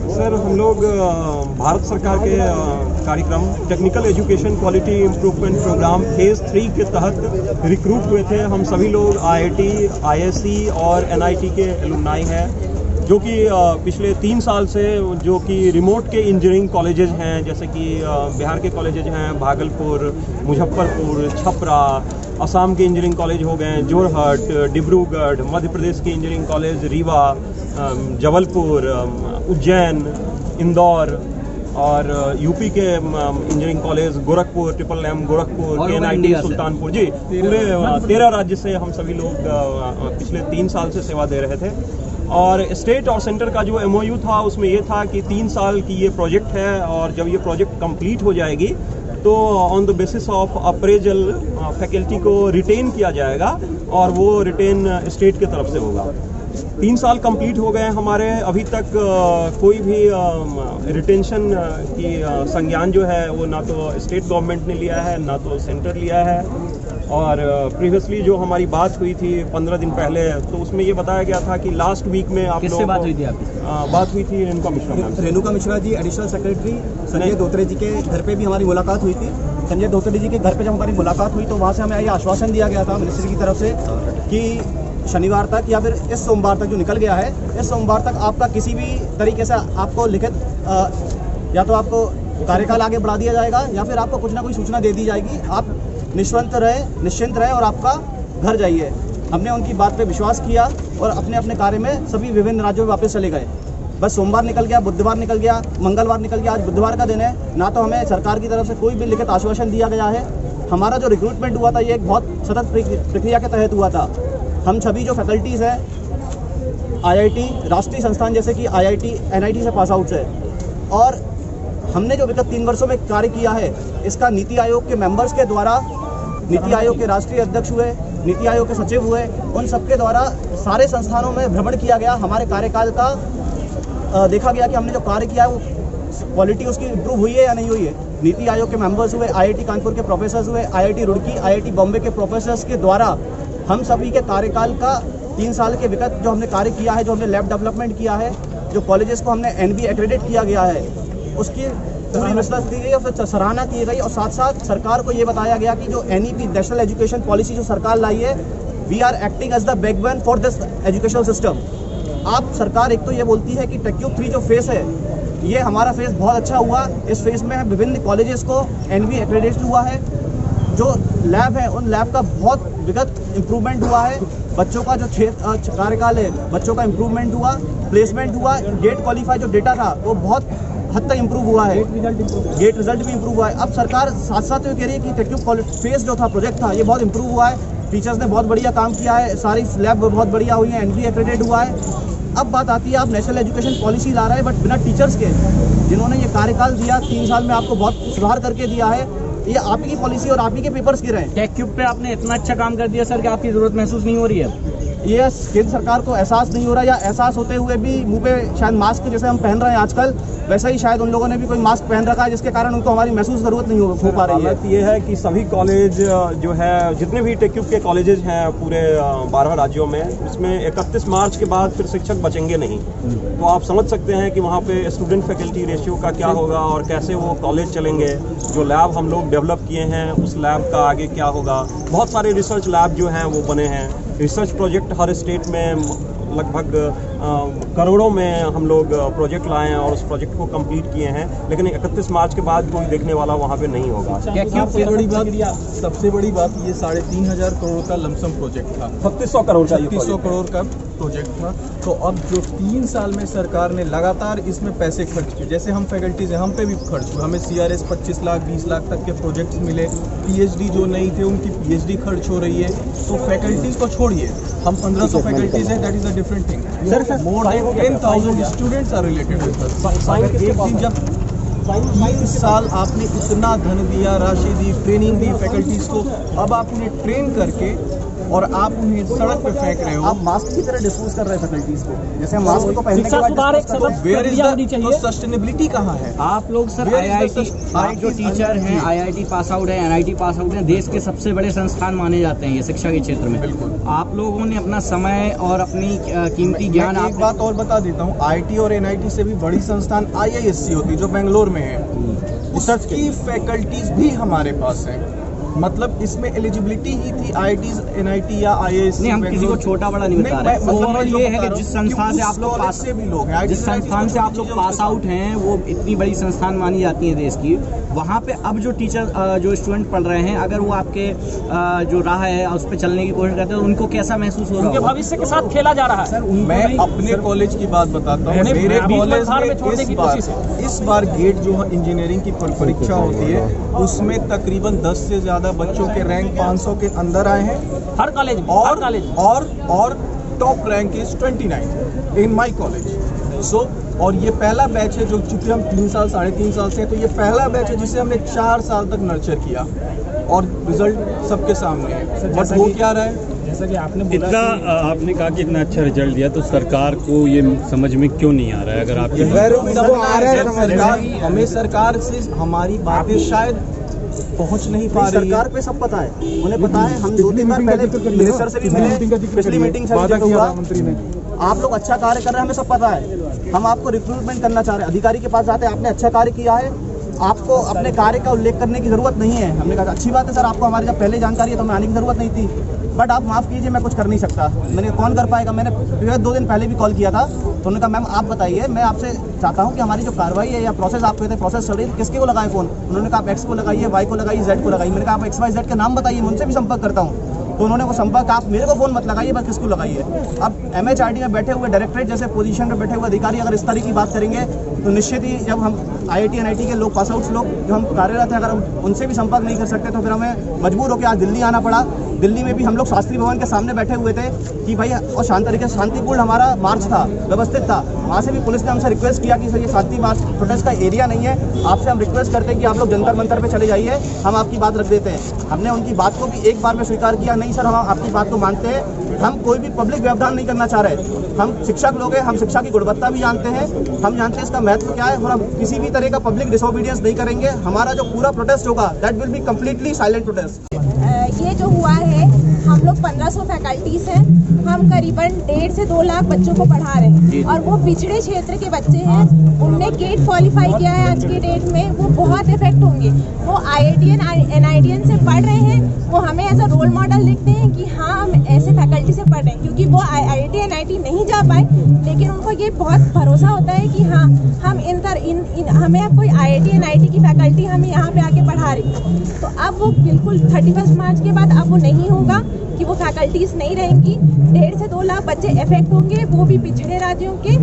Sir हम लोग भारत सरकार के कार्यक्रम technical education quality improvement programme phase 3 के तहत रिक्रूट हुए थे। हम सभी लोग आईआईटी, आईएससी और एनआईटी के एलुमनाई हैं, जो कि पिछले 3 साल से जो कि रिमोट के इंजीनियरिंग कॉलेजेस हैं, जैसे कि बिहार के कॉलेजेस हैं भागलपुर, मुजफ्फरपुर, छपरा, असम के इंजीनियरिंग कॉलेज हो गए जोरहट, डिब्रूगढ़, मध्य प्रदेश के इंजीनियरिंग कॉलेज रीवा, जबलपुर, उज्जैन, इंदौर और यूपी के engineering college Gorakhpur, triple M Gorakhpur, NIT Sultanpur, जी पूरे 13 राज्य से हम सभी लोग पिछले 3 साल से सेवा दे रहे थे। और स्टेट और सेंटर का जो एमओयू था उसमें ये था कि 3 साल की ये प्रोजेक्ट है और जब ये प्रोजेक्ट कंप्लीट हो जाएगी तो on the basis of appraisal faculty को रिटेन किया जाएगा और वो रिटेन स्टेट की तरफ से होगा। 3 साल कंप्लीट हो गए हमारे, अभी तक कोई भी रिटेंशन की संज्ञान जो है वो ना तो स्टेट गवर्नमेंट ने लिया है ना तो सेंटर लिया है। और प्रीवियसली जो हमारी बात हुई थी 15 दिन पहले, तो उसमें ये बताया गया था कि लास्ट वीक में आप किससे बात हुई थी आपकी? बात हुई थी Renuka Mishra ma'am. Renuka Mishra ji additional secretary Sanjay Dhotre जी के घर पे भी हमारी मुलाकात हुई थी। संजय धोत्रे जी के घर पे जब हमारी मुलाकात हुई तो वहाँ से हमें ये आश्वासन दिया गया था मिनिस्ट्री की तरफ से कि शनिवार तक या फिर इस सोमवार तक जो निकल गया है, इस सोमवार तक आपका किसी भी तरीके से आपको लिखित या तो आपको कार्यकाल आगे बढ़ा दिया जाएगा या फिर आपको कुछ ना कोई सूचना दे दी जाएगी। आप निश्चिंत रहे और आपका घर जाइए। हमने उनकी बात पे विश्वास किया और अपने अपने कार्य में सभी विभिन्न राज्यों में वापस चले गए। बस सोमवार निकल गया, बुधवार निकल गया, मंगलवार निकल गया, आज बुधवार का दिन है। ना तो हमें सरकार की तरफ से कोई भी लिखित आश्वासन दिया गया है। हमारा जो रिक्रूटमेंट हुआ था ये एक बहुत सतत प्रक्रिया के तहत हुआ था। हम सभी जो फैकल्टीज़ हैं आईआईटी, राष्ट्रीय संस्थान जैसे कि आईआईटी, एनआईटी से पास आउट है, और हमने जो विगत 3 वर्षों में कार्य किया है इसका नीति आयोग के मेंबर्स के द्वारा, नीति आयोग के राष्ट्रीय अध्यक्ष हुए, नीति आयोग के सचिव हुए, उन सबके द्वारा सारे संस्थानों में भ्रमण किया गया। हमारे कार्यकाल का देखा गया कि हमने जो कार्य किया है वो क्वालिटी उसकी इम्प्रूव हुई है या नहीं हुई है। नीति आयोग के मेंबर्स हुए, आईआईटी कानपुर के प्रोफेसर्स हुए, आईआईटी रुड़की, आईआईटी बॉम्बे के प्रोफेसर्स के द्वारा हम सभी के कार्यकाल का 3 साल के विगत जो हमने कार्य किया है, जो हमने लैब डेवलपमेंट किया है, जो कॉलेजेस को हमने एनबी एक्रेडिट किया गया है, उसकी पूरी विस्तृत की गई और फिर सराहना की गई। और साथ साथ सरकार को ये बताया गया कि जो एनईपी नेशनल एजुकेशन पॉलिसी जो सरकार लाई है, we are acting as the backbone for this education system. आप सरकार एक तो ये बोलती है कि टेक्यूब 3 जो फेस है ये हमारा फेस बहुत अच्छा हुआ। इस फेस में विभिन्न कॉलेजेस को एनबी एक्रेडिट हुआ है। जो लैब है उन लैब का बहुत विगत इम्प्रूवमेंट हुआ है। बच्चों का जो कार्यकाल है, बच्चों का इम्प्रूवमेंट हुआ, प्लेसमेंट हुआ, गेट क्वालिफाई जो डेटा था वो बहुत हद तक इम्प्रूव हुआ है, गेट रिजल्ट भी इम्प्रूव हुआ है। अब सरकार साथ साथ ये कह रही है कि टेक्निकल फेस जो था प्रोजेक्ट था ये बहुत इम्प्रूव हुआ है, टीचर्स ने बहुत बढ़िया काम किया है, सारी लैब बहुत बढ़िया हुई है, एनबी एक्रेडिट हुआ है। अब बात आती है आप नेशनल एजुकेशन पॉलिसी ला रहे हैं बट बिना टीचर्स के, जिन्होंने ये कार्यकाल दिया 3 साल में आपको बहुत सुधार करके दिया है, ये आप ही की पॉलिसी और आप ही के पेपर्स गिरे हैं। टेक्यूब पे आपने इतना अच्छा काम कर दिया सर कि आपकी जरूरत महसूस नहीं हो रही है? ये केंद्र सरकार को एहसास नहीं हो रहा, या एहसास होते हुए भी मुंह पे शायद मास्क जैसे हम पहन रहे हैं आजकल, वैसा ही शायद उन लोगों ने भी कोई मास्क पहन रखा है जिसके कारण उनको हमारी महसूस जरूरत नहीं हो पा रही है। ये है कि सभी कॉलेज जो है, जितने भी टेक्यूब के कॉलेजेस हैं पूरे 12 राज्यों में, उसमें 31 मार्च के बाद फिर शिक्षक बचेंगे नहीं। तो आप समझ सकते हैं कि वहाँ पे स्टूडेंट फैकल्टी रेशियो का क्या होगा और कैसे वो कॉलेज चलेंगे। जो लैब हम लोग डेवलप किए हैं उस लैब का आगे क्या होगा। बहुत सारे रिसर्च लैब जो हैं वो बने हैं, रिसर्च प्रोजेक्ट हर स्टेट में लगभग करोड़ों में हम लोग प्रोजेक्ट लाए हैं और उस प्रोजेक्ट को कंप्लीट किए हैं, लेकिन 31 मार्च के बाद कोई देखने वाला वहाँ पे नहीं होगा। सबसे बड़ी बात ये 3,500 करोड़ का लमसम प्रोजेक्ट था, 3600 करोड़ का 3600 करोड़ का प्रोजेक्ट था। तो अब जो 3 साल में सरकार ने लगातार इसमें पैसे खर्च किए, जैसे हम फैकल्टीज हैं हम पे भी खर्च हुआ, हमें CRS 25 लाख 20 लाख तक के प्रोजेक्ट्स मिले, PhD जो नहीं थे उनकी PhD खर्च हो रही है। तो फैकल्टीज को छोड़िए, हम 1500 फैकल्टीज हैं, that is a different thing. More than 10,000 students are related with us. अगर एक दिन जब 3 साल आपने इतना धन दिया, राशि दी, ट्रेनिंग दी फैकल्टीज को, अब आप उन्हें ट्रेन करके और आप उन्हें सड़क पे फेंक रहे हो। आप मास्क की तरह डिस्पोज कर रहे हैं फैकल्टीज को, जैसे हम मास्क को पहनने के शिक्षा बाद सुधार एक dispose कर रहे हैं। वेयर इज होनी चाहिए। द सस्टेनेबिलिटी कहाँ है? आप लोग sir Where is the IIT, आप जो टीचर हैं आईआईटी पास आउट है, एनआईटी पास आउट है, देश के सबसे बड़े संस्थान माने जाते हैं ये शिक्षा के क्षेत्र में। बिल्कुल। आप लोगों ने अपना समय और अपनी कीमती ज्ञान मैं एक आप बात और बता देता हूँ, आईटी और एनआईटी से भी बड़ी संस्थान आईआईएससी होती है जो बेंगलोर में है, उसकी फैकल्टीज भी हमारे पास हैं। मतलब इसमें एलिजिबिलिटी ही थी आईआईटीज, एनआईटी या आईआईएससी। नहीं, हम किसी को छोटा बड़ा नहीं बता रहे। ओवरऑल ये है कि जिस संस्थान से आप लोग पास, से भी लोग हैं, जिस संस्थान से आप लोग पास आउट हैं वो इतनी बड़ी संस्थान मानी जाती है देश की, वहाँ पे अब जो टीचर जो स्टूडेंट पढ़ रहे हैं, अगर वो आपके जो राह है उस पर चलने की कोशिश करते हैं, उनको कैसा महसूस हो रहा है? भविष्य के साथ खेला जा रहा है। मैं अपने कॉलेज की बात बताता हूँ। मेरे कॉलेज में इस बार गेट जो इंजीनियरिंग की परीक्षा होती है उसमें तकरीबन 10 से ज्यादा बच्चों के रैंक 500 के अंदर आए हैं हर कॉलेज में, और हर कॉलेज में। और top rank is 29 in my college. So और ये पहला बैच है जो, चूंकि हम 3 साल 3.5 साल से हैं, तो ये पहला बैच है जिसे हमने 4 साल तक नर्चर किया और रिजल्ट सबके सामने है। बट हो क्या रहा है? जैसा कि आपने इतना आपने कहा कि इतना अच्छा रिजल्ट दिया, तो सरकार को ये समझ में क्यों नहीं आ रहा है? अगर आपकी हमें सरकार से हमारी बातें शायद पहुंच नहीं पा रही है। सरकार पे सब पता है, उन्हें पता है। हम 2-3 बार पहले मिनिस्टर से भी मिले, पिछली मीटिंग से हुआ। आप लोग अच्छा कार्य कर रहे हैं, हमें सब पता है। हम आपको रिक्रूटमेंट करना चाह रहे हैं, अधिकारी के पास जाते हैं, आपने अच्छा कार्य किया है, आपको अपने कार्य का उल्लेख करने की जरूरत नहीं है। हमने कहा अच्छी बात है सर, आपको हमारे जब पहले जानकारी है तो हमें आने की जरूरत नहीं थी, बट आप माफ़ कीजिए मैं कुछ कर नहीं सकता। मैंने कौन कर पाएगा? मैंने 2 दिन पहले भी कॉल किया था, तो उन्होंने कहा मैम आप बताइए, मैं आपसे चाहता हूं कि हमारी जो कार्रवाई है या प्रोसेस, आप कहते हैं प्रोसेस चल रही है, किसके को लगाएं फ़ोन? उन्होंने कहा आप एक्स को लगाइए, वाई को लगाइए, जेड को लगाइए। मैंने कहा आप एक्स वाई जेड के नाम बताइए, मैं उनसे भी संपर्क करता हूँ। तो उन्होंने वो संपर्क, आप मेरे को फ़ोन मत लगाइए, बस किसको लगाइए। अब एमएचआरडी में बैठे हुए डायरेक्टरेट जैसे पोजीशन में बैठे हुए अधिकारी अगर इस तरह की बात करेंगे तो निश्चित ही जब हम आईआईटी एनआईटी के लोग, पास आउट्स लोग जो हम कार्यरत हैं, अगर हम उनसे भी संपर्क नहीं कर सकते तो फिर हमें मजबूर होकर आज दिल्ली आना पड़ा। दिल्ली में भी हम लोग शास्त्री भवन के सामने बैठे हुए थे कि भाई, और शांत तरीके से शांतिपूर्ण हमारा मार्च था, व्यवस्थित था। वहाँ से भी पुलिस ने हमसे रिक्वेस्ट किया कि सर ये शांति मार्च प्रोटेस्ट का एरिया नहीं है, आपसे हम रिक्वेस्ट करते हैं कि आप लोग जंतर मंतर पे चले जाइए, हम आपकी बात रख देते हैं। हमने उनकी बात को भी एक बार में स्वीकार किया, नहीं सर हम आपकी बात को मानते हैं, हम कोई भी पब्लिक व्यवधान नहीं करना चाह रहे। हम शिक्षक लोग हैं, हम शिक्षा की गुणवत्ता भी जानते हैं, हम जानते हैं इसका महत्व क्या है, और हम किसी भी तरह का पब्लिक डिसोबीडियंस नहीं करेंगे। हमारा जो पूरा प्रोटेस्ट होगा that will be completely silent protest. ये जो हुआ है, हम लोग 1500 फैकल्टीज हैं, हम करीबन 1.5 से 2 लाख बच्चों को पढ़ा रहे हैं, और वो पिछड़े क्षेत्र के बच्चे हैं, उनने गेट क्वालिफाई किया है आज के डेट में, वो बहुत इफेक्ट होंगे। वो आईआईटीएन एनआईटीएन से पढ़ रहे हैं, वो हमें एज अ रोल मॉडल देखते हैं कि हाँ हम ऐसे फैकल्टी से पढ़ रहे हैं, क्योंकि वो आईआईटी एनआईटी नहीं जा पाए, लेकिन उनको ये बहुत भरोसा होता है कि हाँ हम हमें कोई आईआईटी एनआईटी की फैकल्टी हमें यहाँ पे आके पढ़ा रही है। तो अब वो बिल्कुल 31 मार्च के बाद अब वो नहीं होगा कि वो फैकल्टीज नहीं रहेंगी। 1.5 से 2 लाख बच्चे इफेक्ट होंगे, वो भी पिछड़े राज्यों के।